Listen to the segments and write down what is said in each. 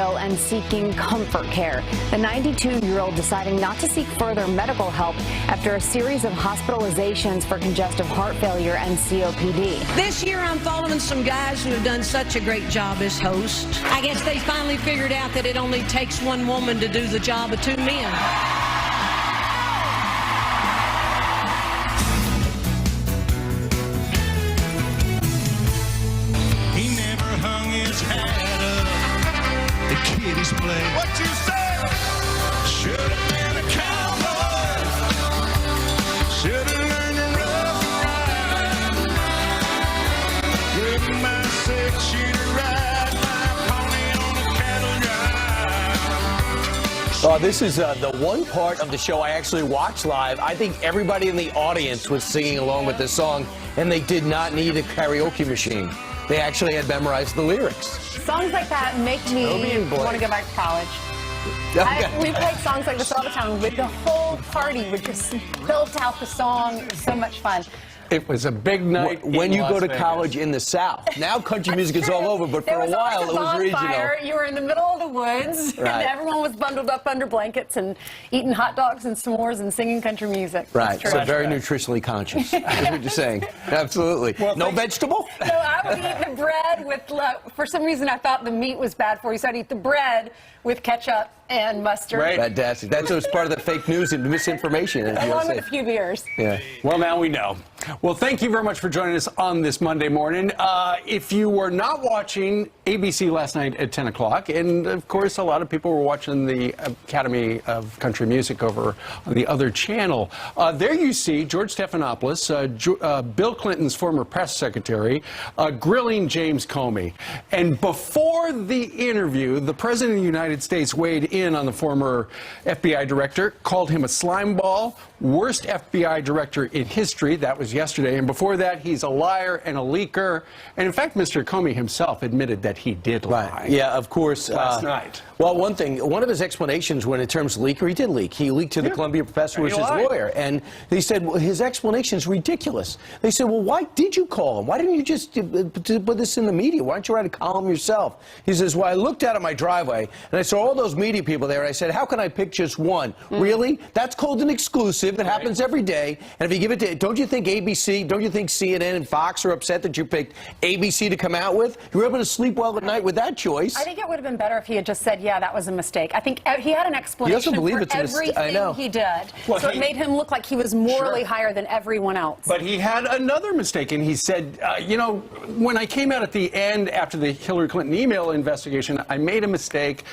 and seeking comfort care. The 92-year-old deciding not to seek further medical help after a series of hospitalizations for congestive heart failure and COPD. This year I'm following some guys who have done such a great job as hosts. I guess they finally figured out that it only takes one woman to do the job of two men. The kiddies play. What you say? Should have been a cowboy. Should have learned to rough and ride. With my six-shooter ride, my pony on a cattle drive. This is the one part of the show I actually watched live. I think everybody in the audience was singing along with this song, and they did not need a karaoke machine. They actually had memorized the lyrics. Songs like that make me want to go back to college. We played songs like this all the time. The whole party would just belt out the song. It was so much fun. It was a big night. When you go to Las college in the South. Now country music is all over, but for a while it was regional. You were in the middle of the woods, Right. and everyone was bundled up under blankets and eating hot dogs and s'mores and singing country music. Right, so very nutritionally conscious. That's what you're saying. Absolutely. Well, no vegetable? So I would eat the bread with, for some reason I thought the meat was bad for you, so I'd eat the bread with ketchup and mustard. Right. Fantastic. That's what's part of the fake news and misinformation. Along with a few beers. Yeah. Well, now we know. Well, thank you very much for joining us on this Monday morning. If you were not watching ABC last night at 10 o'clock, and of course a lot of people were watching the Academy of Country Music over on the other channel, there you see George Stephanopoulos, Bill Clinton's former press secretary, grilling James Comey. And before the interview, the President of the United States weighed in on the former FBI director, called him a slimeball, worst FBI director in history. That was yesterday. And before that, he's a liar and a leaker. And in fact, Mr. Comey himself admitted that he did lie. Right. Yeah, of course. Last night. Well, one of his explanations when in terms of leaker, he did leak. He leaked to the Columbia professor who was his lawyer. And he said, well, his explanation is ridiculous. They said, well, why did you call him? Why didn't you just put this in the media? Why don't you write a column yourself? He says, well, I looked out at my driveway and I saw all those media people there. And I said, how can I pick just one? Really? That's called an exclusive. It happens every day. And if you give it to, don't you think ABC, don't you think CNN and Fox are upset that you picked ABC to come out with? You were able to sleep well at night with that choice. I think it would have been better if he had just said, yeah, that was a mistake. I think he had an explanation for everything he did. Well, so it made him look like he was morally higher than everyone else. But he had another mistake, and he said, you know, when I came out at the end after the Hillary Clinton email investigation, I made a mistake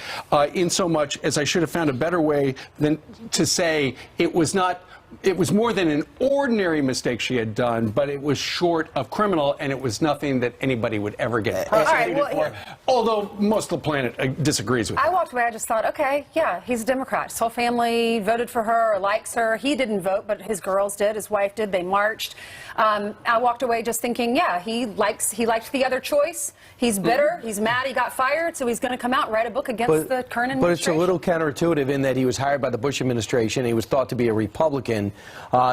in so much as I should have found a better way than to say it was not. It was more than an ordinary mistake she had done, but it was short of criminal, and it was nothing that anybody would ever get prosecuted for, although most of the planet disagrees with it. I walked away, I just thought, okay, yeah, he's a Democrat. His whole family voted for her or likes her. He didn't vote, but his girls did, his wife did, they marched. I walked away just thinking, yeah, he liked the other choice. He's bitter, he's mad he got fired, so he's going to come out and write a book against the current administration. But it's a little counterintuitive in that he was hired by the Bush administration. He was thought to be a Republican.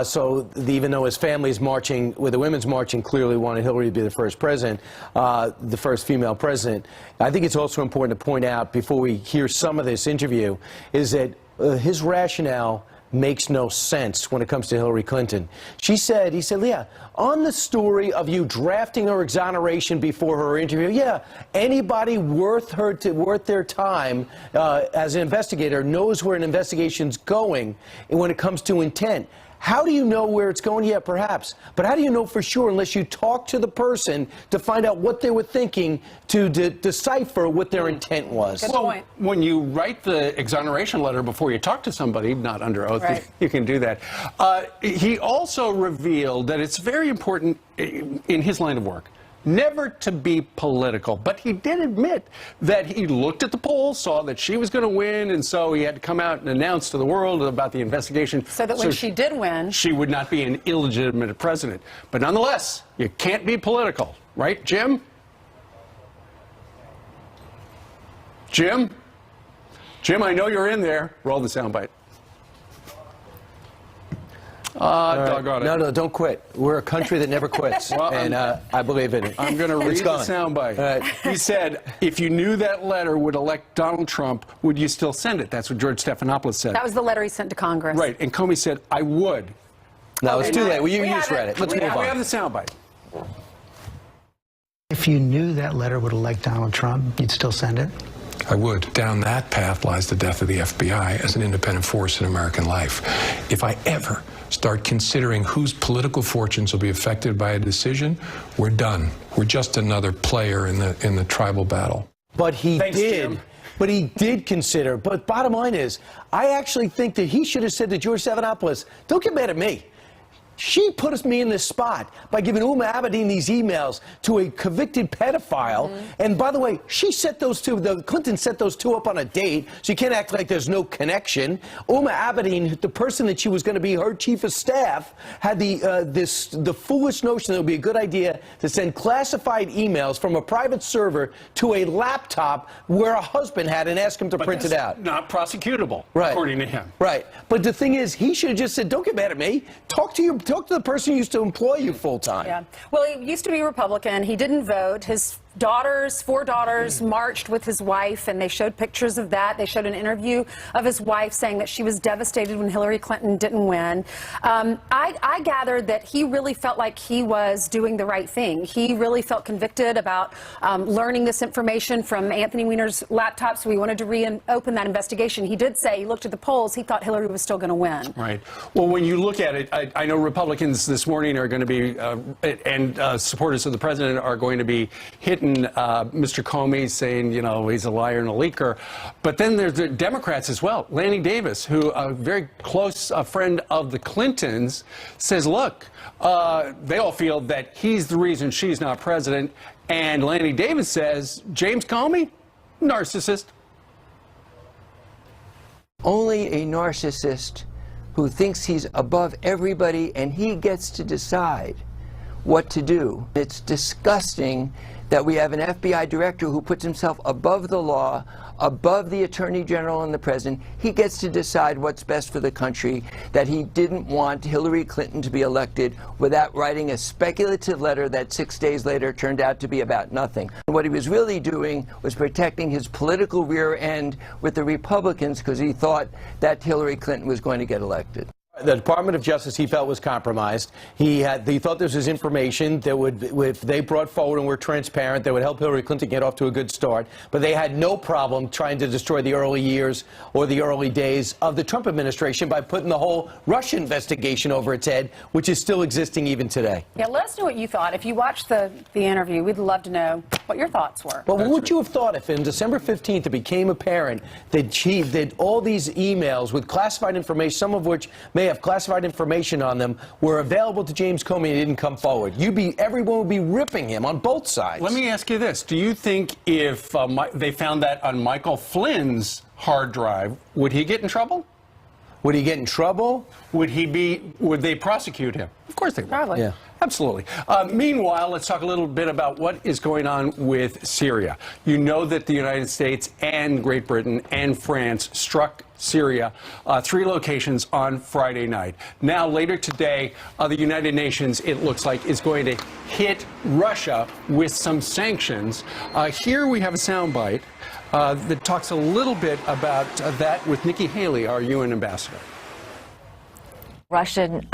So even though his family's marching, with the women's marching, clearly wanted Hillary to be the first president, the first female president. I think it's also important to point out, before we hear some of this interview, is that his rationale makes no sense when it comes to Hillary Clinton. He said, yeah, on the story of you drafting her exoneration before her interview, yeah, anybody worth their time as an investigator knows where an investigation's going when it comes to intent. How do you know where it's going? Yeah, perhaps. But how do you know for sure unless you talk to the person to find out what they were thinking to decipher what their intent was? Good point. When you write the exoneration letter before you talk to somebody, not under oath, you can do that. He also revealed that it's very important in his line of work never to be political, but he did admit that he looked at the polls, saw that she was going to win, and so he had to come out and announce to the world about the investigation. So that when she did win, she would not be an illegitimate president. But nonetheless, you can't be political, right, Jim? Jim? Jim, I know you're in there. Roll the soundbite. Doggone it. No, don't quit. We're a country that never quits, and I believe in it. I'm going to read the soundbite. He said, if you knew that letter would elect Donald Trump, would you still send it? That's what George Stephanopoulos said. That was the letter he sent to Congress. Right, and Comey said, I would. No, it's too late. Well, you just read it. Let's move on. We have the soundbite. If you knew that letter would elect Donald Trump, you'd still send it? I would. Down that path lies the death of the FBI as an independent force in American life. If I ever start considering whose political fortunes will be affected by a decision, we're done. We're just another player in the tribal battle. But he Thanks, did. Jim. But he did consider. But bottom line is, I actually think that he should have said to George Stephanopoulos, don't get mad at me. She put me in this spot by giving Uma Abedin these emails to a convicted pedophile. And by the way, she set those two, the Clinton set those two up on a date, so you can't act like there's no connection. Uma Abedin, the person that she was going to be her chief of staff, had the foolish notion that it would be a good idea to send classified emails from a private server to a laptop where a husband had and ask him to print it out. Not prosecutable, Right. according to him. Right. But the thing is, he should have just said, don't get mad at me. Talk to the person who used to employ you full time. Yeah. Well, he used to be Republican. He didn't vote. His four daughters marched with his wife, and they showed pictures of that. They showed an interview of his wife saying that she was devastated when Hillary Clinton didn't win. I gathered that he really felt like he was doing the right thing. He really felt convicted about learning this information from Anthony Weiner's laptop, so he wanted to reopen that investigation. He did say, he looked at the polls, he thought Hillary was still going to win. Right. Well, when you look at it, I know Republicans this morning are going to be, and supporters of the president are going to be hitting Mr. Comey, saying, you know, he's a liar and a leaker. But then there's the Democrats as well. Lanny Davis, who a very close friend of the Clintons, says, look, they all feel that he's the reason she's not president. And Lanny Davis says, James Comey, narcissist. Only a narcissist who thinks he's above everybody and he gets to decide what to do. It's disgusting that we have an FBI director who puts himself above the law, above the Attorney General and the President. He gets to decide what's best for the country, that he didn't want Hillary Clinton to be elected without writing a speculative letter that 6 days later turned out to be about nothing. What he was really doing was protecting his political rear end with the Republicans because he thought that Hillary Clinton was going to get elected. The Department of Justice, he felt, was compromised. He thought this was information that would, if they brought forward and were transparent, that would help Hillary Clinton get off to a good start. But they had no problem trying to destroy the early years or the early days of the Trump administration by putting the whole Russia investigation over its head, which is still existing even today. Yeah, let us know what you thought. If you watched the interview, we'd love to know what your thoughts were. But what would you have thought if, on December 15th, it became apparent that all these emails with classified information, some of which may have classified information on them, were available to James Comey and didn't come forward? Everyone would be ripping him on both sides. Let me ask you this. Do you think if they found that on Michael Flynn's hard drive, would he get in trouble? Would he get in trouble? Would they prosecute him? Of course they would. Probably. Yeah. Absolutely. Meanwhile, let's talk a little bit about what is going on with Syria. You know that the United States and Great Britain and France struck Syria, 3 locations on Friday night. Now, later today, the United Nations, it looks like, is going to hit Russia with some sanctions. Here we have a soundbite that talks a little bit about that with Nikki Haley, our UN ambassador. Russian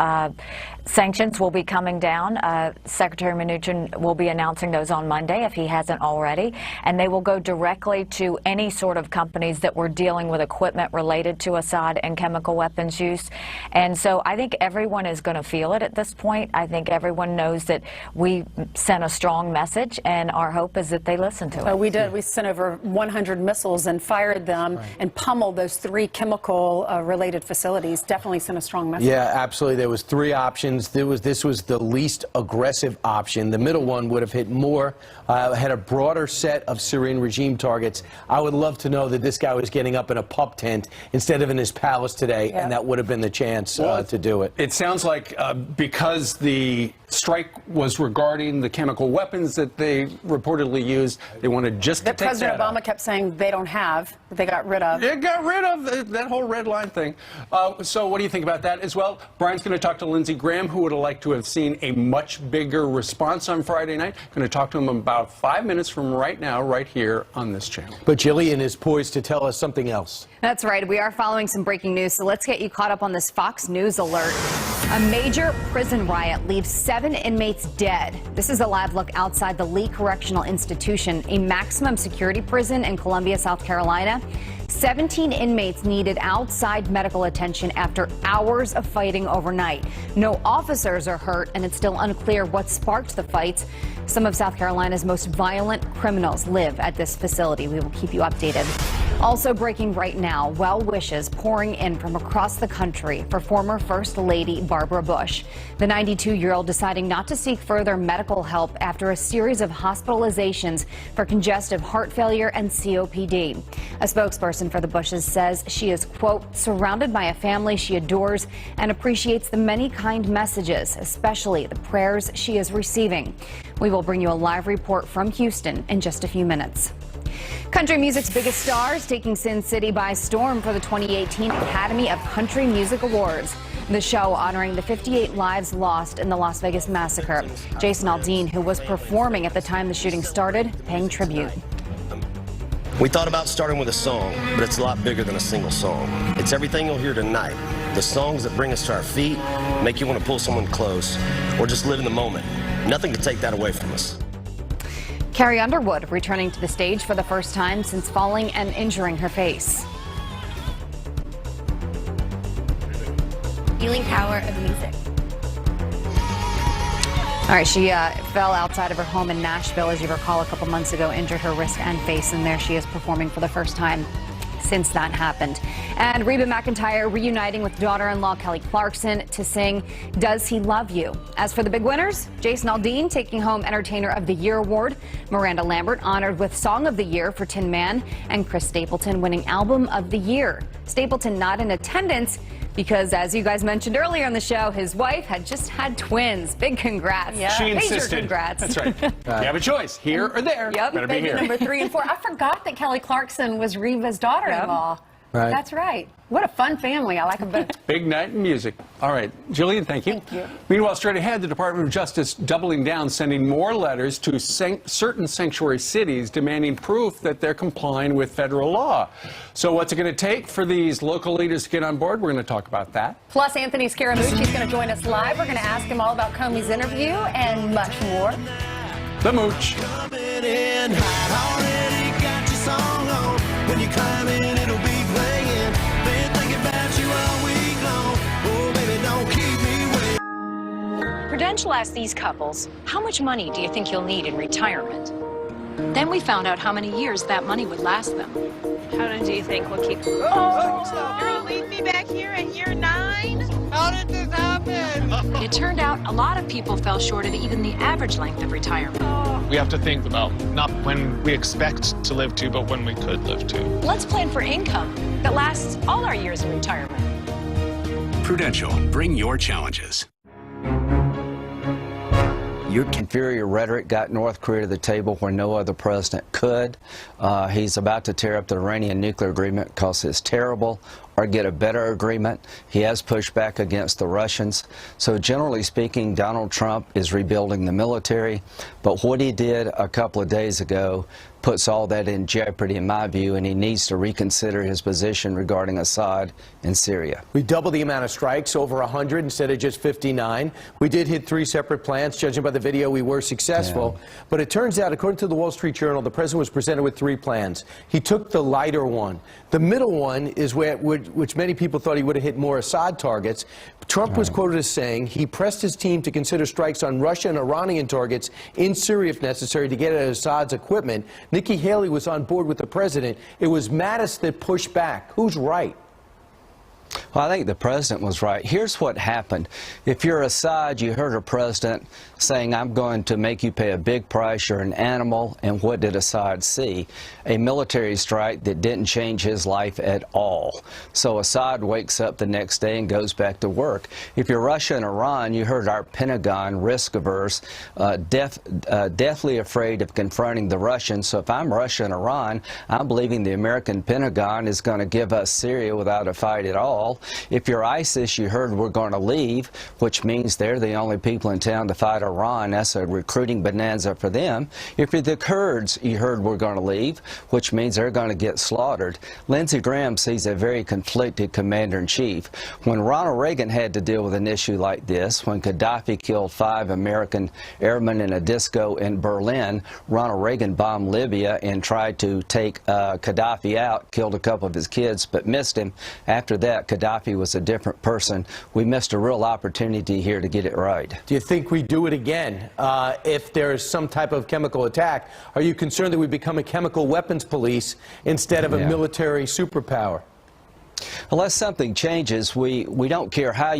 sanctions will be coming down. Secretary Mnuchin will be announcing those on Monday if he hasn't already, and they will go directly to any sort of companies that were dealing with equipment related to Assad and chemical weapons use. And so I think everyone is going to feel it at this point. I think everyone knows that we sent a strong message, and our hope is that they listen to it. We did. We sent over 100 missiles and fired them and pummeled those 3 chemical related facilities. Definitely sent a strong message. Yeah, absolutely. There was 3 options. This was the least aggressive option. The middle one would have hit more, had a broader set of Syrian regime targets. I would love to know that this guy was getting up in a pup tent instead of in his palace today, and that would have been the chance to do it. It sounds like because the strike was regarding the chemical weapons that they reportedly used, they wanted just to take President that Obama out. kept saying they don't have, that they got rid of. It got rid of that whole red line thing. So what do you think about that as well? Well, Brian's going to talk to Lindsey Graham, who would have liked to have seen a much bigger response on Friday night. Going to talk to him about 5 minutes from right now, right here on this channel. But Jillian is poised to tell us something else. That's right. We are following some breaking news, so let's get you caught up on this Fox News alert. A major prison riot leaves 7 inmates dead. This is a live look outside the Lee Correctional Institution, a maximum security prison in Columbia, South Carolina. 17 inmates needed outside medical attention after hours of fighting overnight. No officers are hurt, and it's still unclear what sparked the fights. Some of South Carolina's most violent criminals live at this facility. We will keep you updated. Also breaking right now, well wishes pouring in from across the country for former First Lady Barbara Bush. The 92-year-old deciding not to seek further medical help after a series of hospitalizations for congestive heart failure and COPD. A spokesperson for the Bushes says she is, quote, surrounded by a family she adores and appreciates the many kind messages, especially the prayers she is receiving. We will bring you a live report from Houston in just a few minutes. Country music's biggest stars taking Sin City by storm for the 2018 Academy of Country Music Awards. The show honoring the 58 lives lost in the Las Vegas massacre. Jason Aldean, who was performing at the time the shooting started, paying tribute. We thought about starting with a song, but it's a lot bigger than a single song. It's everything you'll hear tonight. The songs that bring us to our feet, make you want to pull someone close, or just live in the moment. Nothing can take that away from us. Carrie Underwood returning to the stage for the first time since falling and injuring her face. Healing power of music. All right, she fell outside of her home in Nashville, as you recall, a couple months ago, injured her wrist and face, and there she is performing for the first time since that happened. And Reba McEntire reuniting with daughter-in-law Kelly Clarkson to sing Does He Love You? As for the big winners, Jason Aldean taking home Entertainer of the Year award, Miranda Lambert honored with Song of the Year for Tin Man, and Chris Stapleton winning Album of the Year. Stapleton not in attendance because, as you guys mentioned earlier on the show, his wife had just had twins. Big congrats. Yeah. She Major insisted. congrats. That's right. You have a choice, here or there. Yep. Better be Baby here. number 3 and 4. I forgot that Kelly Clarkson was Reva's daughter-in-law. Right. That's right. What a fun family. I like them both. Big night in music. All right, Jillian, thank you. Thank you. Meanwhile, straight ahead, the Department of Justice doubling down, sending more letters to certain sanctuary cities demanding proof that they're complying with federal law. So what's it going to take for these local leaders to get on board? We're going to talk about that. Plus, Anthony Scaramucci is going to join us live. We're going to ask him all about Comey's interview and much more. The Mooch. Coming in hot, already got your song on. When you climb in, it'll be playing. Been thinking about you all week long. Oh, baby, don't keep me waiting. Prudential asked these couples, how much money do you think you'll need in retirement? Then we found out how many years that money would last them. How long do you think we'll keep? Oh, you're gonna leave me back here at year 9? How did this happen? It turned out a lot of people fell short of even the average length of retirement. We have to think about not when we expect to live to, but when we could live to. Let's plan for income that lasts all our years of retirement. Prudential, bring your challenges. Your inferior rhetoric got North Korea to the table where no other president could. He's about to tear up the Iranian nuclear agreement because it's terrible, or get a better agreement. He has pushed back against the Russians. So generally speaking, Donald Trump is rebuilding the military. But what he did a couple of days ago puts all that in jeopardy, in my view, and he needs to reconsider his position regarding Assad in Syria. We doubled the amount of strikes, over 100 instead of just 59. We did hit 3 separate plants. Judging by the video, we were successful. Yeah. But it turns out, according to the Wall Street Journal, the president was presented with 3 plans. He took the lighter one. The middle one is which many people thought he would have hit more Assad targets. Trump was quoted as saying he pressed his team to consider strikes on Russian and Iranian targets in Syria if necessary to get at Assad's equipment. Nikki Haley was on board with the president. It was Mattis that pushed back. Who's right? Well, I think the president was right. Here's what happened. If you're Assad, you heard a president saying, I'm going to make you pay a big price, you're an animal, and what did Assad see? A military strike that didn't change his life at all. So Assad wakes up the next day and goes back to work. If you're Russia and Iran, you heard our Pentagon, risk-averse, deathly afraid of confronting the Russians. So if I'm Russia and Iran, I'm believing the American Pentagon is going to give us Syria without a fight at all. If you're ISIS, you heard we're going to leave, which means they're the only people in town to fight Iran. That's a recruiting bonanza for them. If you're the Kurds, you heard we're going to leave, which means they're going to get slaughtered. Lindsey Graham sees a very conflicted commander-in-chief. When Ronald Reagan had to deal with an issue like this, when Gaddafi killed 5 American airmen in a disco in Berlin, Ronald Reagan bombed Libya and tried to take Gaddafi out, killed a couple of his kids, but missed him. After that, Gaddafi was a different person. We missed a real opportunity here to get it right. Do you think we do it again if there's some type of chemical attack? Are you concerned that we become a chemical weapons police instead of a military superpower? Unless something changes, we don't care how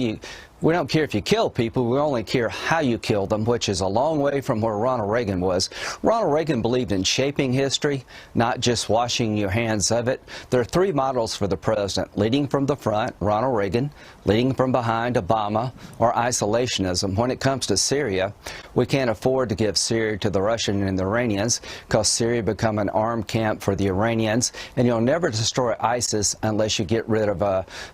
we don't care if you kill people, we only care how you kill them, which is a long way from where Ronald Reagan was. Ronald Reagan believed in shaping history, not just washing your hands of it. There are 3 models for the president: leading from the front, Ronald Reagan; leading from behind, Obama; or isolationism. When it comes to Syria, we can't afford to give Syria to the Russians and the Iranians, because Syria become an armed camp for the Iranians, and you'll never destroy ISIS unless you get rid of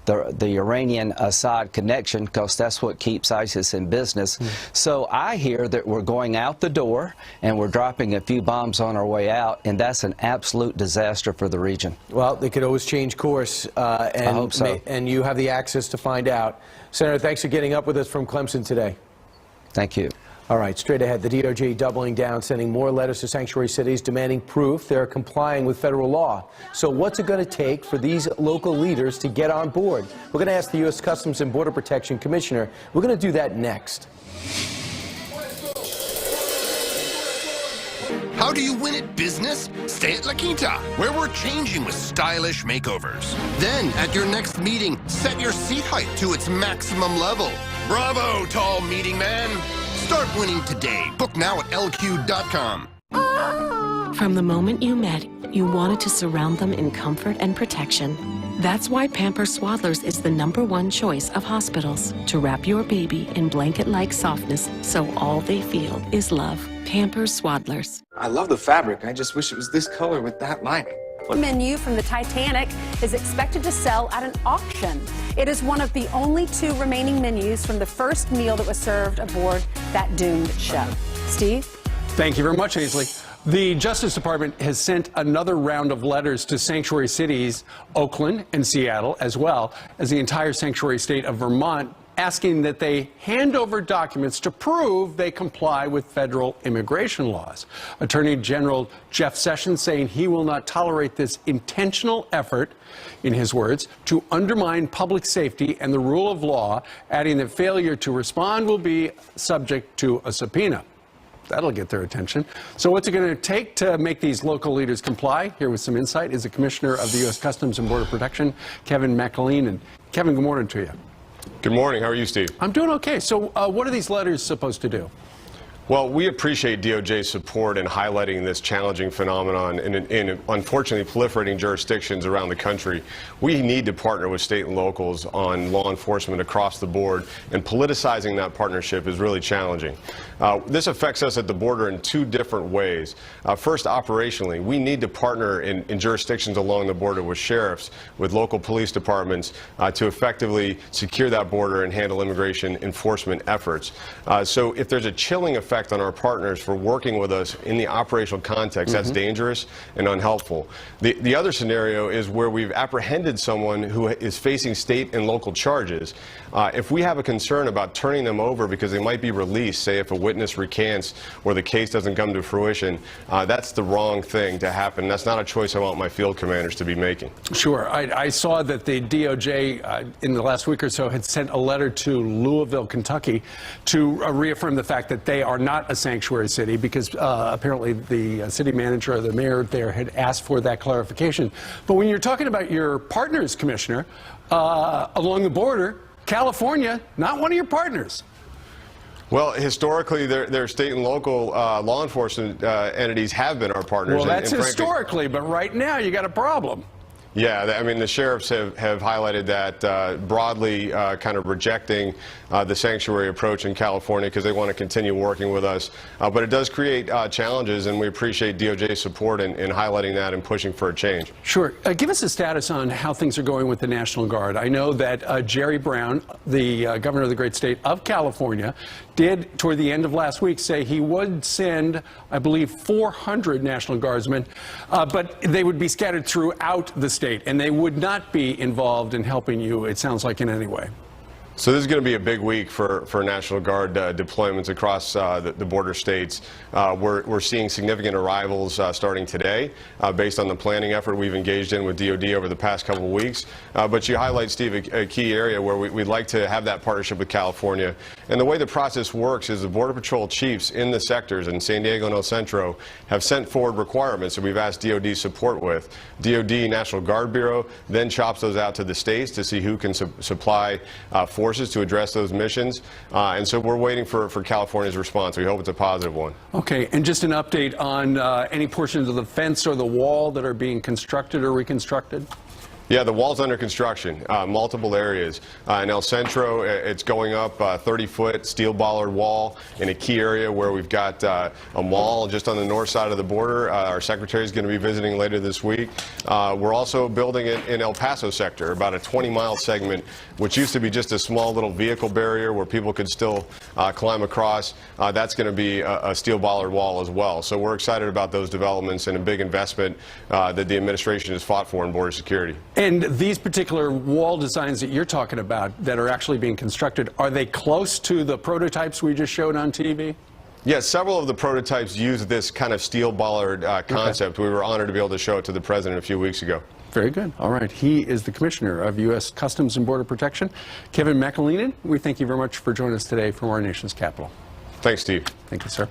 the Iranian-Assad connection, because that's what keeps ISIS in business. So I hear that we're going out the door and we're dropping a few bombs on our way out, and that's an absolute disaster for the region. Well, they could always change course, and I hope so. And you have the access to find out. Senator, thanks for getting up with us from Clemson today. Thank you. All right, straight ahead, the DOJ doubling down, sending more letters to sanctuary cities demanding proof they're complying with federal law. So what's it going to take for these local leaders to get on board? We're going to ask the U.S. Customs and Border Protection Commissioner. We're going to do that next. How do you win at business? Stay at La Quinta, where we're changing with stylish makeovers. Then, at your next meeting, set your seat height to its maximum level. Bravo, tall meeting man. Start winning today. Book now at lq.com. From the moment you met, you wanted to surround them in comfort and protection. That's why Pampers Swaddlers is the #1 choice of hospitals, to wrap your baby in blanket-like softness so all they feel is love. Pampers Swaddlers. I love the fabric. I just wish it was this color with that lining. The menu from the Titanic is expected to sell at an auction. It is one of the only 2 remaining menus from the first meal that was served aboard that doomed ship. Steve? Thank you very much, Ainsley. The Justice Department has sent another round of letters to sanctuary cities, Oakland and Seattle, as well as the entire sanctuary state of Vermont, asking that they hand over documents to prove they comply with federal immigration laws. Attorney General Jeff Sessions saying he will not tolerate this intentional effort, in his words, to undermine public safety and the rule of law, adding that failure to respond will be subject to a subpoena. That'll get their attention. So what's it going to take to make these local leaders comply? Here with some insight is the Commissioner of the U.S. Customs and Border Protection, Kevin McAleen. And Kevin, good morning to you. Good morning. How are you, Steve? I'm doing okay. So what are these letters supposed to do? Well, we appreciate DOJ's support in highlighting this challenging phenomenon in unfortunately proliferating jurisdictions around the country. We need to partner with state and locals on law enforcement across the board, and politicizing that partnership is really challenging. This affects us at the border in 2 different ways. First, operationally, we need to partner in jurisdictions along the border with sheriffs, with local police departments, to effectively secure that border and handle immigration enforcement efforts. So if there's a chilling effect on our partners for working with us in the operational context, that's dangerous and unhelpful. The other scenario is where we've apprehended someone who is facing state and local charges. If we have a concern about turning them over because they might be released, say if a witness recants or the case doesn't come to fruition, that's the wrong thing to happen. That's not a choice I want my field commanders to be making. Sure. I saw that the DOJ in the last week or so had sent a letter to Louisville, Kentucky to reaffirm the fact that they are not a sanctuary city, because apparently the city manager or the mayor there had asked for that clarification. But when you're talking about your partners, Commissioner, along the border, California, not one of your partners. Well, historically, their state and local law enforcement entities have been our partners. Well, that's historically, but right now you got a problem. Yeah, I mean, the sheriffs have highlighted that broadly kind of rejecting the sanctuary approach in California because they want to continue working with us. But it does create challenges, and we appreciate DOJ's support in highlighting that and pushing for a change. Sure. Give us a status on how things are going with the National Guard. I know that Jerry Brown, the governor of the great state of California, did, toward the end of last week, say he would send, I believe, 400 National Guardsmen, but they would be scattered throughout the state, and they would not be involved in helping you, it sounds like, in any way. So this is going to be a big week for National Guard deployments across the border states. We're seeing significant arrivals starting today based on the planning effort we've engaged in with DOD over the past couple of weeks. But you highlight, Steve, a key area where we'd like to have that partnership with California. And the way the process works is the Border Patrol chiefs in the sectors in San Diego and El Centro have sent forward requirements that we've asked DOD support with. DOD, National Guard Bureau, then chops those out to the states to see who can supply forces to address those missions, and so we're waiting for California's response. We hope it's a positive one. Okay, and just an update on any portions of the fence or the wall that are being constructed or reconstructed? Yeah, the wall's under construction, multiple areas. In El Centro, it's going up 30-foot steel bollard wall in a key area where we've got a mall just on the north side of the border. Our secretary is going to be visiting later this week. We're also building it in El Paso sector, about a 20-mile segment, which used to be just a small little vehicle barrier where people could still climb across. That's going to be a steel bollard wall as well. So we're excited about those developments and a big investment that the administration has fought for in border security. And these particular wall designs that you're talking about that are actually being constructed, are they close to the prototypes we just showed on TV? Yes, several of the prototypes use this kind of steel bollard concept. We were honored to be able to show it to the president a few weeks ago. Very good. All right. He is the Commissioner of U.S. Customs and Border Protection, Kevin McAleenan. We thank you very much for joining us today from our nation's capital. Thanks, Steve. Thank you, sir.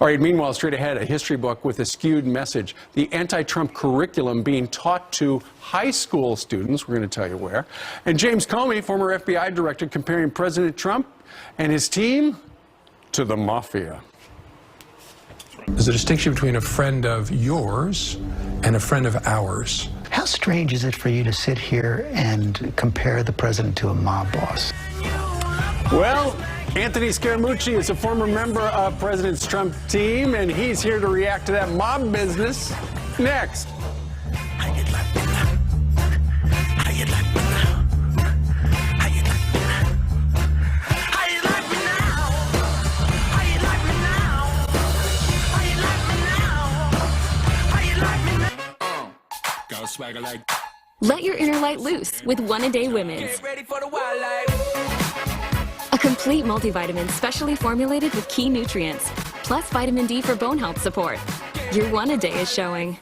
All right, meanwhile, straight ahead, a history book with a skewed message. The anti-Trump curriculum being taught to high school students. We're going to tell you where. And James Comey, former FBI director, comparing President Trump and his team to the mafia. There's a distinction between a friend of yours and a friend of ours. How strange is it for you to sit here and compare the president to a mob boss? Well, Anthony Scaramucci is a former member of President Trump's team, and he's here to react to that mob business next. Let your inner light loose with One-A-Day Women's. A complete multivitamin specially formulated with key nutrients, plus vitamin D for bone health support. Your One-A-Day is showing.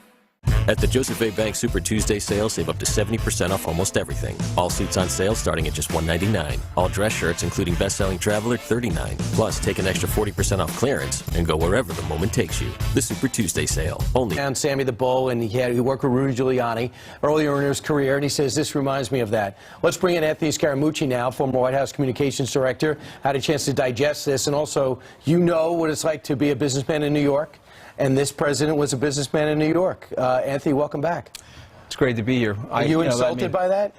At the Joseph A. Bank Super Tuesday sale, save up to 70% off almost everything. All suits on sale starting at just $199. All dress shirts, including best-selling Traveler, $39. Plus, take an extra 40% off clearance and go wherever the moment takes you. The Super Tuesday sale. Only. And Sammy the Bull, and he worked with Rudy Giuliani earlier in his career, and he says this reminds me of that. Let's bring in Anthony Scaramucci now, former White House Communications Director. Had a chance to digest this, and also, you know what it's like to be a businessman in New York. And this president was a businessman in New York. Anthony, welcome back. It's great to be here. Are you insulted by that?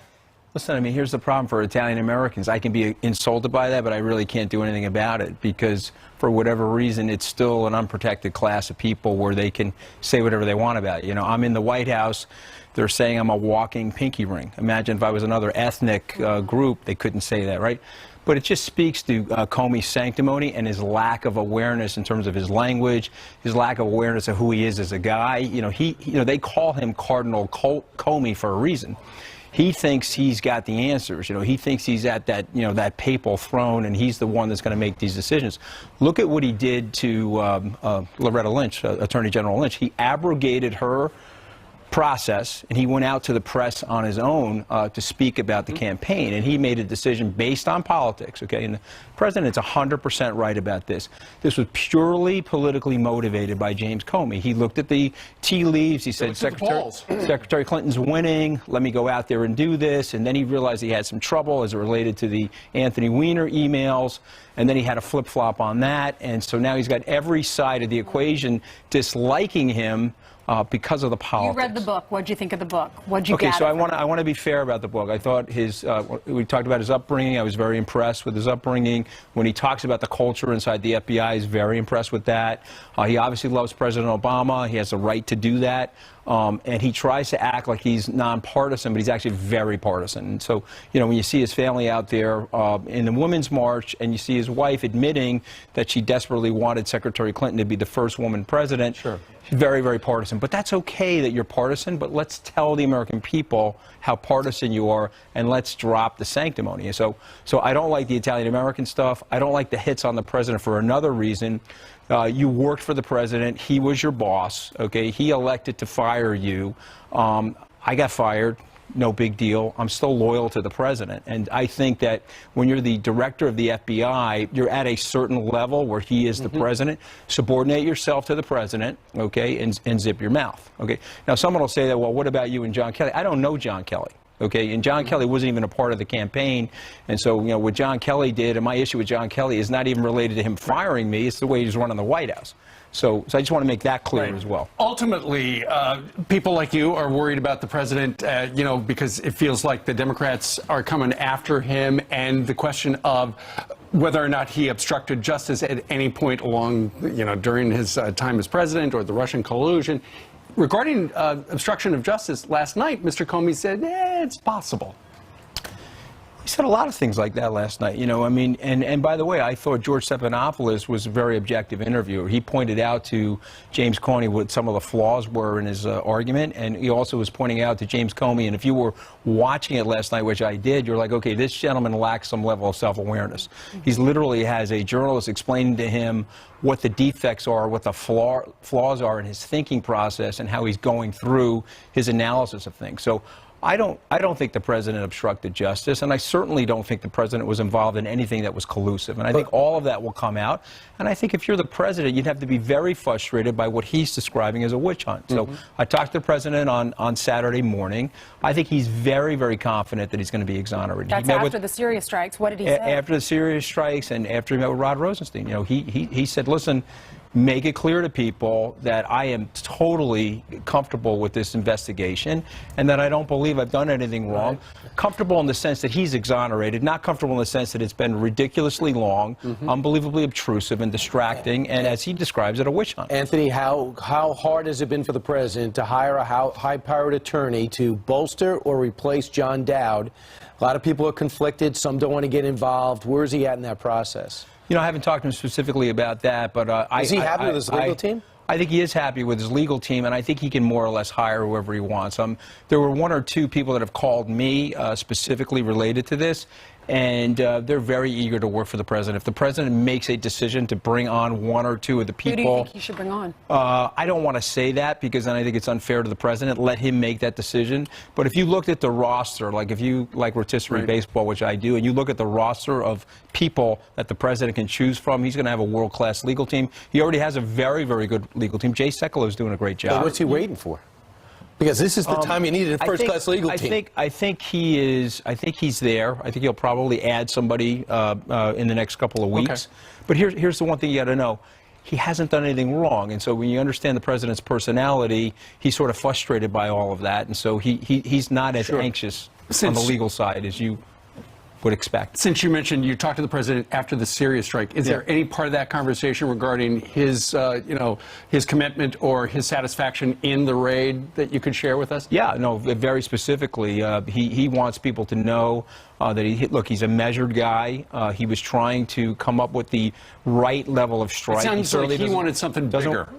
Listen, I mean, here's the problem for Italian Americans. I can be insulted by that, but I really can't do anything about it because for whatever reason, it's still an unprotected class of people where they can say whatever they want about it. You know, I'm in the White House. They're saying I'm a walking pinky ring. Imagine if I was another ethnic group, they couldn't say that, right? But it just speaks to Comey's sanctimony and his lack of awareness in terms of his language, his lack of awareness of who he is as a guy. You know, they call him Cardinal Comey for a reason. He thinks he's got the answers. You know, he thinks he's at that, that papal throne, and he's the one that's going to make these decisions. Look at what he did to Loretta Lynch, Attorney General Lynch. He abrogated her process, and he went out to the press on his own to speak about the campaign, and he made a decision based on politics, okay? And the president's 100% right about this. This was purely politically motivated by James Comey. He looked at the tea leaves, he said, Secretary Clinton's winning, let me go out there and do this, and then he realized he had some trouble as it related to the Anthony Weiner emails, and then he had a flip-flop on that, and so now he's got every side of the equation disliking him because of the politics. You read the book. What did you think of the book? What did you Okay, gather so I from want to be fair about the book. I thought we talked about his upbringing. I was very impressed with his upbringing. When he talks about the culture inside the FBI, he's very impressed with that. He obviously loves President Obama. He has the right to do that. And he tries to act like he's nonpartisan, but he's actually very partisan. And so, you know, when you see his family out there in the Women's March, and you see his wife admitting that she desperately wanted Secretary Clinton to be the first woman president, sure. She's very, very partisan. But that's okay that you're partisan, but let's tell the American people how partisan you are, and let's drop the sanctimony. So I don't like the Italian-American stuff. I don't like the hits on the president for another reason. You worked for the president. He was your boss, okay? He elected to fire you. I got fired. No big deal. I'm still loyal to the president. And I think that when you're the director of the FBI, you're at a certain level where he is the president. Subordinate yourself to the president, okay, and zip your mouth, okay? Now, someone will say that, well, what about you and John Kelly? I don't know John Kelly. Okay, and John Kelly wasn't even a part of the campaign, and so, you know, what John Kelly did, and my issue with John Kelly is not even related to him firing me, it's the way he's running the White House. So I just want to make that clear as well. Ultimately, people like you are worried about the president, you know, because it feels like the Democrats are coming after him, and the question of whether or not he obstructed justice at any point along, you know, during his time as president, or the Russian collusion. Regarding obstruction of justice, last night, Mr. Comey said, it's possible. He said a lot of things like that last night, you know, I mean, and by the way, I thought George Stephanopoulos was a very objective interviewer. He pointed out to James Comey what some of the flaws were in his argument, and he also was pointing out to James Comey, and if you were watching it last night, which I did, you're like, okay, this gentleman lacks some level of self-awareness. He's literally has a journalist explaining to him what the defects are, what the flaws are in his thinking process, and how he's going through his analysis of things. So I don't think the president obstructed justice, and I certainly don't think the president was involved in anything that was collusive. And I think all of that will come out. And I think if you're the president, you'd have to be very frustrated by what he's describing as a witch hunt. So I talked to the president on Saturday morning. I think he's very, very confident that he's going to be exonerated. That's after the Syria strikes. What did he say? After the Syria strikes, and after he met with Rod Rosenstein, you know, he said, listen, make it clear to people that I am totally comfortable with this investigation and that I don't believe I've done anything wrong. Right. Comfortable in the sense that he's exonerated, not comfortable in the sense that it's been ridiculously long, unbelievably obtrusive and distracting, and as he describes it, a witch hunt. Anthony, how hard has it been for the president to hire a high-powered attorney to bolster or replace John Dowd? A lot of people are conflicted. Some don't want to get involved. Where is he at in that process? You know, I haven't talked to him specifically about that, but is he happy with his legal team? I think he is happy with his legal team, and I think he can more or less hire whoever he wants. There were one or two people that have called me specifically related to this, and they're very eager to work for the president. If the president makes a decision to bring on one or two of the people... Who do you think he should bring on? I don't want to say that because then I think it's unfair to the president. Let him make that decision. But if you looked at the roster, like if you like rotisserie baseball, which I do, and you look at the roster of people that the president can choose from, he's going to have a world-class legal team. He already has a very, very good legal team. Jay Sekulow is doing a great job. So what's he waiting for? Because this is the time you needed a first-class legal team. I think he is. I think he's there. I think he'll probably add somebody in the next couple of weeks. Okay. But here's the one thing you got to know. He hasn't done anything wrong, and so when you understand the president's personality, he's sort of frustrated by all of that, and so he's not as anxious on the legal side as you would expect. Since you mentioned you talked to the president after the Syria strike, is there any part of that conversation regarding his, you know, his commitment or his satisfaction in the raid that you could share with us? Yeah, no, very specifically. He wants people to know that he's a measured guy. He was trying to come up with the right level of strike. It sounds like he wanted something bigger.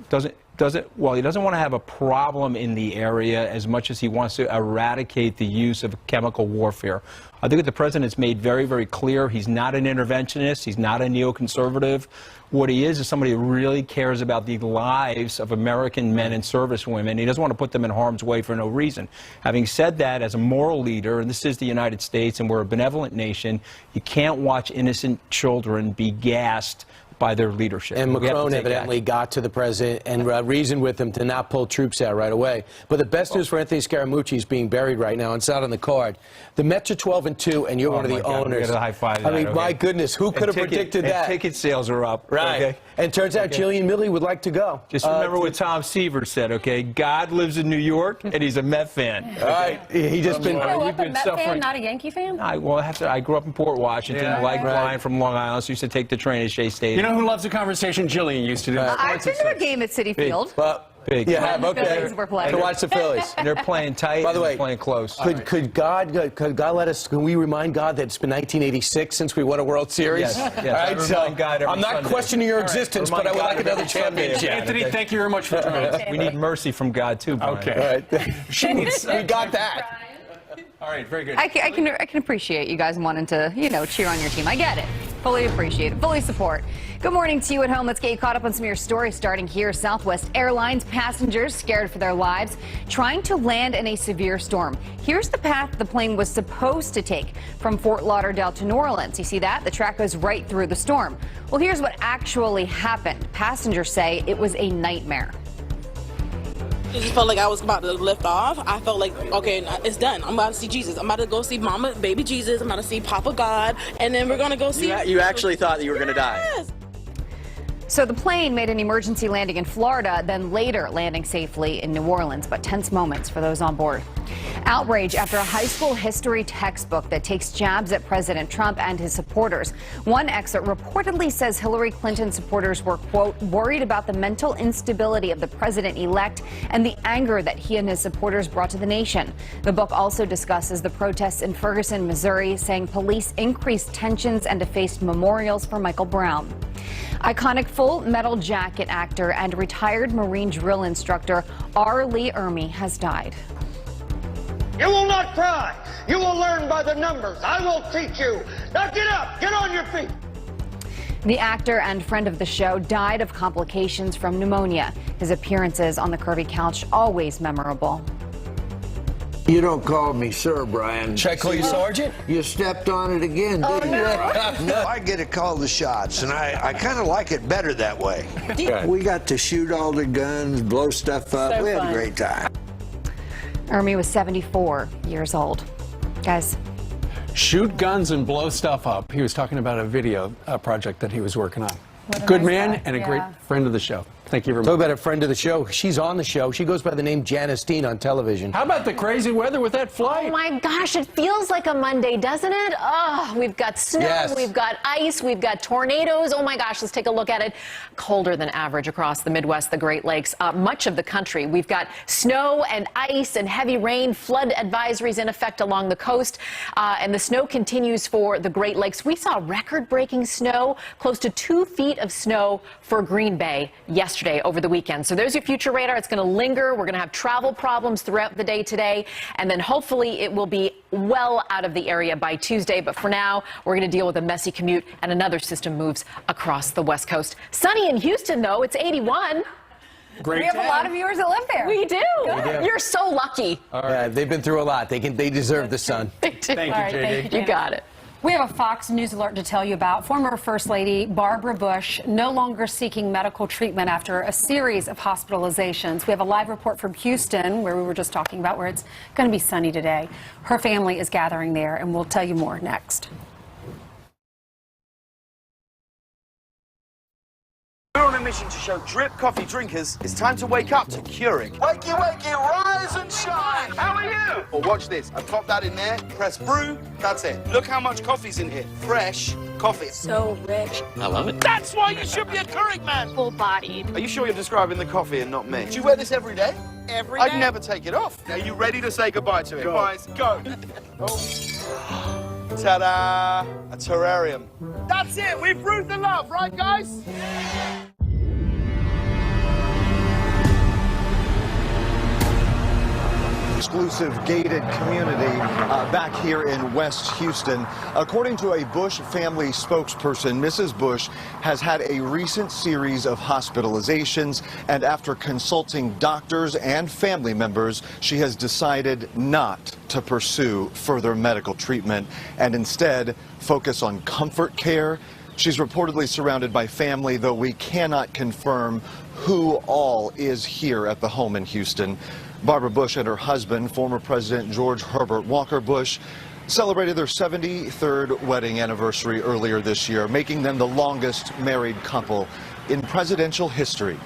Well, he doesn't want to have a problem in the area as much as he wants to eradicate the use of chemical warfare. I think that the president's made very, very clear he's not an interventionist. He's not a neoconservative. What he is somebody who really cares about the lives of American men and servicewomen. He doesn't want to put them in harm's way for no reason. Having said that, as a moral leader, and this is the United States, and we're a benevolent nation, you can't watch innocent children be gassed by their leadership. And We have to Macron take evidently action. got to the president and reasoned with him to not pull troops out right away. But the best news for Anthony Scaramucci is being buried right now. It's out on the card. The Mets are 12-2, and you're one of the my God, we owners. gotta high five I mean, that, my okay? goodness, who could have predicted and that? Ticket sales are up. Right. Okay? And turns out Jillian Milley would like to go. Just remember what Tom Seaver said, okay? God lives in New York, and he's a Met fan. Okay? All right. He just been. You know what, You've a been Met fan, suffering. not a Yankee fan? I grew up in Port Washington. Yeah. I like Right. flying from Long Island, so I used to take the train to Shea Stadium. You know who loves a conversation? Jillian used to do. I've been to a game at Citi Field. Well, Big. you have, The okay. Phillies were playing. To watch the Phillies. And they're playing tight. By the and way, they're playing close. Could God let us? Can we remind God that it's been 1986 since we won a World Series? Yes, yes. All I right, remind so God every I'm not Sunday. questioning your All right, existence, remind but I would God like every another Sunday. championship. Anthony, thank you very much for joining us. We need mercy from God too, Brian. Okay. All right. We got that. All right, very good. I can appreciate you guys wanting to, cheer on your team. I get it. Fully appreciate it. Fully support. Good morning to you at home. Let's get you caught up on some of your stories starting here. Southwest Airlines passengers scared for their lives trying to land in a severe storm. Here's the path the plane was supposed to take from Fort Lauderdale to New Orleans. You see that? The track goes right through the storm. Well, here's what actually happened. Passengers say it was a nightmare. It just felt like I was about to lift off. I felt like, okay, it's done. I'm about to see Jesus. I'm about to go see Mama, baby Jesus. I'm about to see Papa God. And then we're going to go see... You actually thought that you were going to die? Yes. So the plane made an emergency landing in Florida, then later landing safely in New Orleans, but tense moments for those on board. Outrage after a high school history textbook that takes jabs at President Trump and his supporters. One excerpt reportedly says Hillary Clinton supporters were, quote, worried about the mental instability of the president-elect and the anger that he and his supporters brought to the nation. The book also discusses the protests in Ferguson, Missouri, saying police increased tensions and defaced memorials for Michael Brown. Iconic Full Metal Jacket actor and retired Marine drill instructor R. Lee Ermey has died. You will not cry. You will learn by the numbers. I will teach you. Now get up. Get on your feet. The actor and friend of the show died of complications from pneumonia. His appearances on the curvy couch always memorable. You don't call me sir, Brian. Should I call you Sergeant? You stepped on it again, didn't you? No, I get to call the shots, and I kind of like it better that way. We got to shoot all the guns, blow stuff up. So we had fun. a great time. Ermey was 74 years old. Guys. Shoot guns and blow stuff up. He was talking about a video project that he was working on. What a Good nice man guy. and a Yeah. great friend of the show. Thank you very Talk much. about a friend of the show. She's on the show. She goes by the name Janice Dean on television. How about the crazy weather with that flight? Oh my gosh, it feels like a Monday, doesn't it? Oh, we've got snow, Yes. we've got ice, we've got tornadoes. Oh my gosh, let's take a look at it. Colder than average across the Midwest, the Great Lakes, much of the country. We've got snow and ice and heavy rain, flood advisories in effect along the coast, and the snow continues for the Great Lakes. We saw record-breaking snow, close to 2 feet of snow for Green Bay yesterday over the weekend. So there's your future radar. It's going to linger. We're going to have travel problems throughout the day today, and then hopefully it will be well out of the area by Tuesday. But for now, we're going to deal with a messy commute, and another system moves across the West Coast. Sunny in Houston, though. It's 81. Great We have a lot of viewers that live there. We do. do. You're so lucky. Yeah, they've been through a lot. They deserve the sun. Thank you, All right, JD. thank you, You got it. We have a Fox News alert to tell you about. Former First Lady Barbara Bush no longer seeking medical treatment after a series of hospitalizations. We have a live report from Houston, where we were just talking about, where it's going to be sunny today. Her family is gathering there, and we'll tell you more next. We're on a mission to show drip coffee drinkers it's time to wake up to Keurig. Wakey, wakey, rise and shine. How are you? Or watch this. I pop that in there, press brew. That's it. Look how much coffee's in here. Fresh coffee. So rich. I love it. That's why you should be a Keurig man. Full-bodied. Are you sure you're describing the coffee and not me? Do you wear this every day? Every day. I'd never take it off. Are you ready to say goodbye to it? Go. Guys, go. Oh. Ta-da! A terrarium. That's it. We've proved the love, right, guys? Exclusive gated community back here in West Houston. According to a Bush family spokesperson, Mrs. Bush has had a recent series of hospitalizations, and after consulting doctors and family members, she has decided not to pursue further medical treatment and instead focus on comfort care She's reportedly surrounded by family, though we cannot confirm who all is here at the home in Houston. Barbara Bush and her husband, former President George Herbert Walker Bush, celebrated their 73rd wedding anniversary earlier this year, making them the longest married couple in presidential history.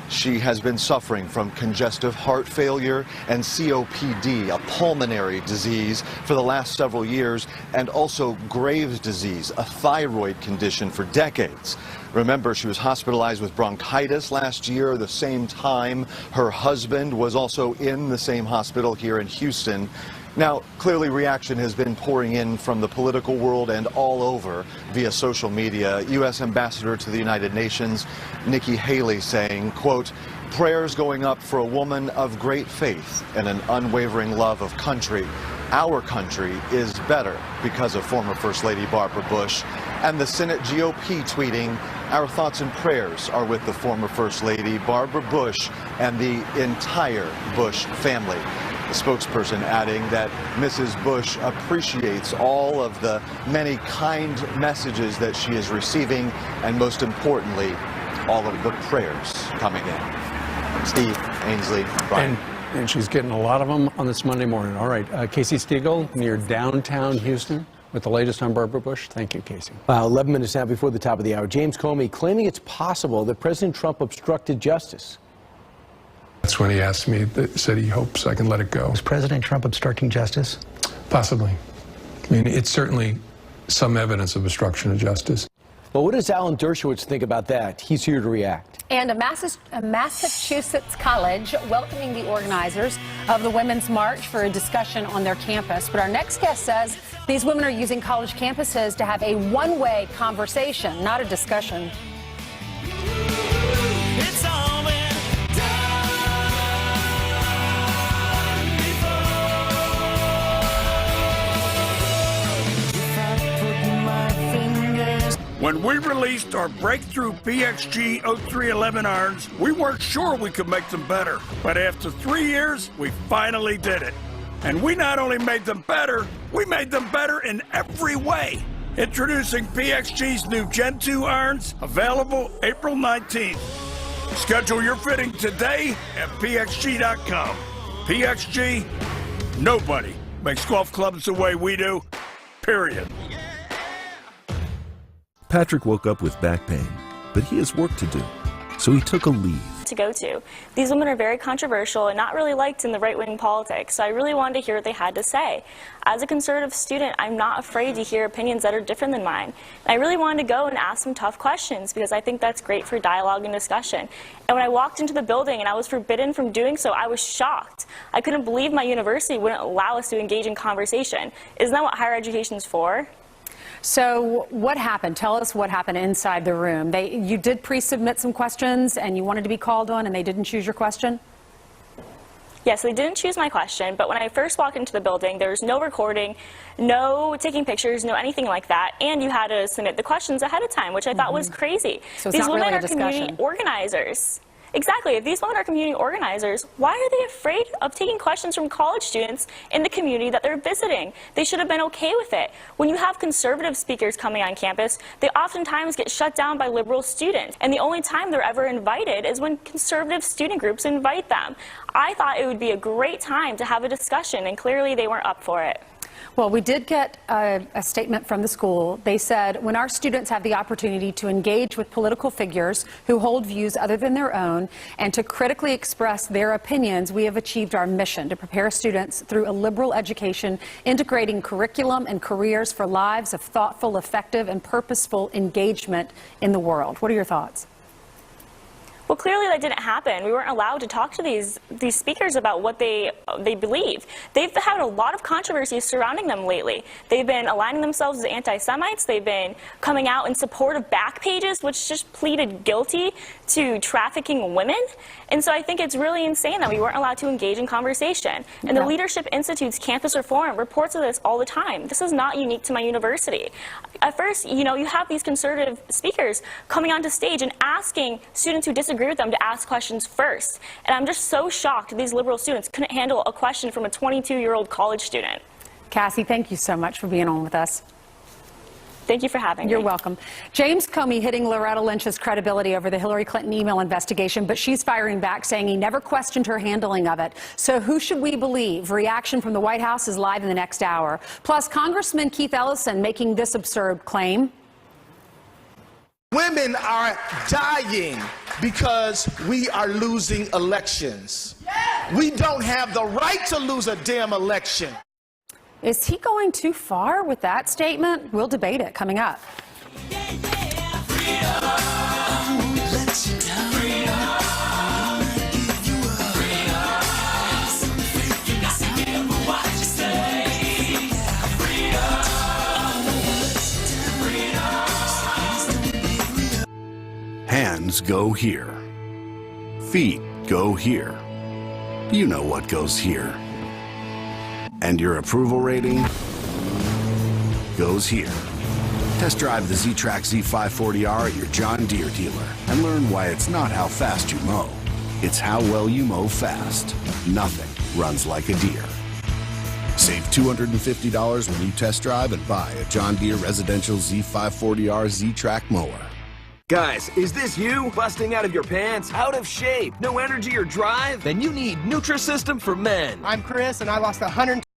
She has been suffering from congestive heart failure and COPD, a pulmonary disease, for the last several years, and also Graves' disease, a thyroid condition, for decades. Remember, she was hospitalized with bronchitis last year. The same time, her husband was also in the same hospital here in Houston. Now, clearly reaction has been pouring in from the political world and all over via social media. U.S. Ambassador to the United Nations, Nikki Haley, saying, quote, "Prayers going up for a woman of great faith and an unwavering love of country. Our country is better because of former First Lady Barbara Bush." And the Senate GOP tweeting, "Our thoughts and prayers are with the former First Lady Barbara Bush and the entire Bush family." The spokesperson adding that Mrs. Bush appreciates all of the many kind messages that she is receiving, and most importantly, all of the prayers coming in. Steve, Ainsley, Brian. And she's getting a lot of them on this Monday morning. All right, Casey Stiegel near downtown Houston with the latest on Barbara Bush. Thank you, Casey. 11 minutes now before the top of the hour. James Comey claiming it's possible that President Trump obstructed justice. That's when he asked me, said he hopes I can let it go. Was President Trump obstructing justice? Possibly. I mean, it's certainly some evidence of obstruction of justice. Well, what does Alan Dershowitz think about that? He's here to react. And a Massachusetts college welcoming the organizers of the Women's March for a discussion on their campus. But our next guest says these women are using college campuses to have a one-way conversation, not a discussion. It's all been When we released our breakthrough PXG 0311 irons, we weren't sure we could make them better. But after 3 years, we finally did it. And we not only made them better, we made them better in every way. Introducing PXG's new Gen 2 irons, available April 19th. Schedule your fitting today at pxg.com. PXG, nobody makes golf clubs the way we do, period. Patrick woke up with back pain, but he has work to do, so he took a leave. To go to. These women are very controversial and not really liked in the right-wing politics, so I really wanted to hear what they had to say. As a conservative student, I'm not afraid to hear opinions that are different than mine. And I really wanted to go and ask some tough questions because I think that's great for dialogue and discussion. And when I walked into the building and I was forbidden from doing so, I was shocked. I couldn't believe my university wouldn't allow us to engage in conversation. Isn't that what higher education is for? So what happened? Tell us what happened inside the room. You did pre-submit some questions and you wanted to be called on and they didn't choose your question? Yes, they didn't choose my question, but when I first walked into the building, there was no recording, no taking pictures, no anything like that, and you had to submit the questions ahead of time, which I thought was crazy. So it's These not women really a are community discussion. organizers. Exactly. If these women are community organizers, why are they afraid of taking questions from college students in the community that they're visiting? They should have been okay with it. When you have conservative speakers coming on campus, they oftentimes get shut down by liberal students. And the only time they're ever invited is when conservative student groups invite them. I thought it would be a great time to have a discussion, and clearly they weren't up for it. Well, we did get a statement from the school. They said, when our students have the opportunity to engage with political figures who hold views other than their own and to critically express their opinions, we have achieved our mission to prepare students through a liberal education, integrating curriculum and careers for lives of thoughtful, effective, and purposeful engagement in the world. What are your thoughts? Well, clearly that didn't happen. We weren't allowed to talk to these speakers about what they believe. They've had a lot of controversies surrounding them lately. They've been aligning themselves as anti-Semites. They've been coming out in support of Backpages, which just pleaded guilty to trafficking women. And so I think it's really insane that we weren't allowed to engage in conversation. And the Leadership Institute's Campus Reform reports of this all the time. This is not unique to my university. At first, you have these conservative speakers coming onto stage and asking students who disagree with them to ask questions first. And I'm just so shocked these liberal students couldn't handle a question from a 22-year-old college student. Cassie, thank you so much for being on with us. Thank you for having me. You're welcome. James Comey hitting Loretta Lynch's credibility over the Hillary Clinton email investigation, but she's firing back, saying he never questioned her handling of it. So who should we believe? Reaction from the White House is live in the next hour. Plus, Congressman Keith Ellison making this absurd claim. Women are dying because we are losing elections. We don't have the right to lose a damn election. Is he going too far with that statement? We'll debate it coming up. Hands go here. Feet go here. You know what goes here. And your approval rating goes here. Test drive the Z-Track Z540R at your John Deere dealer and learn why it's not how fast you mow. It's how well you mow fast. Nothing runs like a Deere. Save $250 when you test drive and buy a John Deere residential Z540R Z-Track mower. Guys, is this you? Busting out of your pants? Out of shape? No energy or drive? Then you need Nutrisystem for Men. I'm Chris, and I lost 100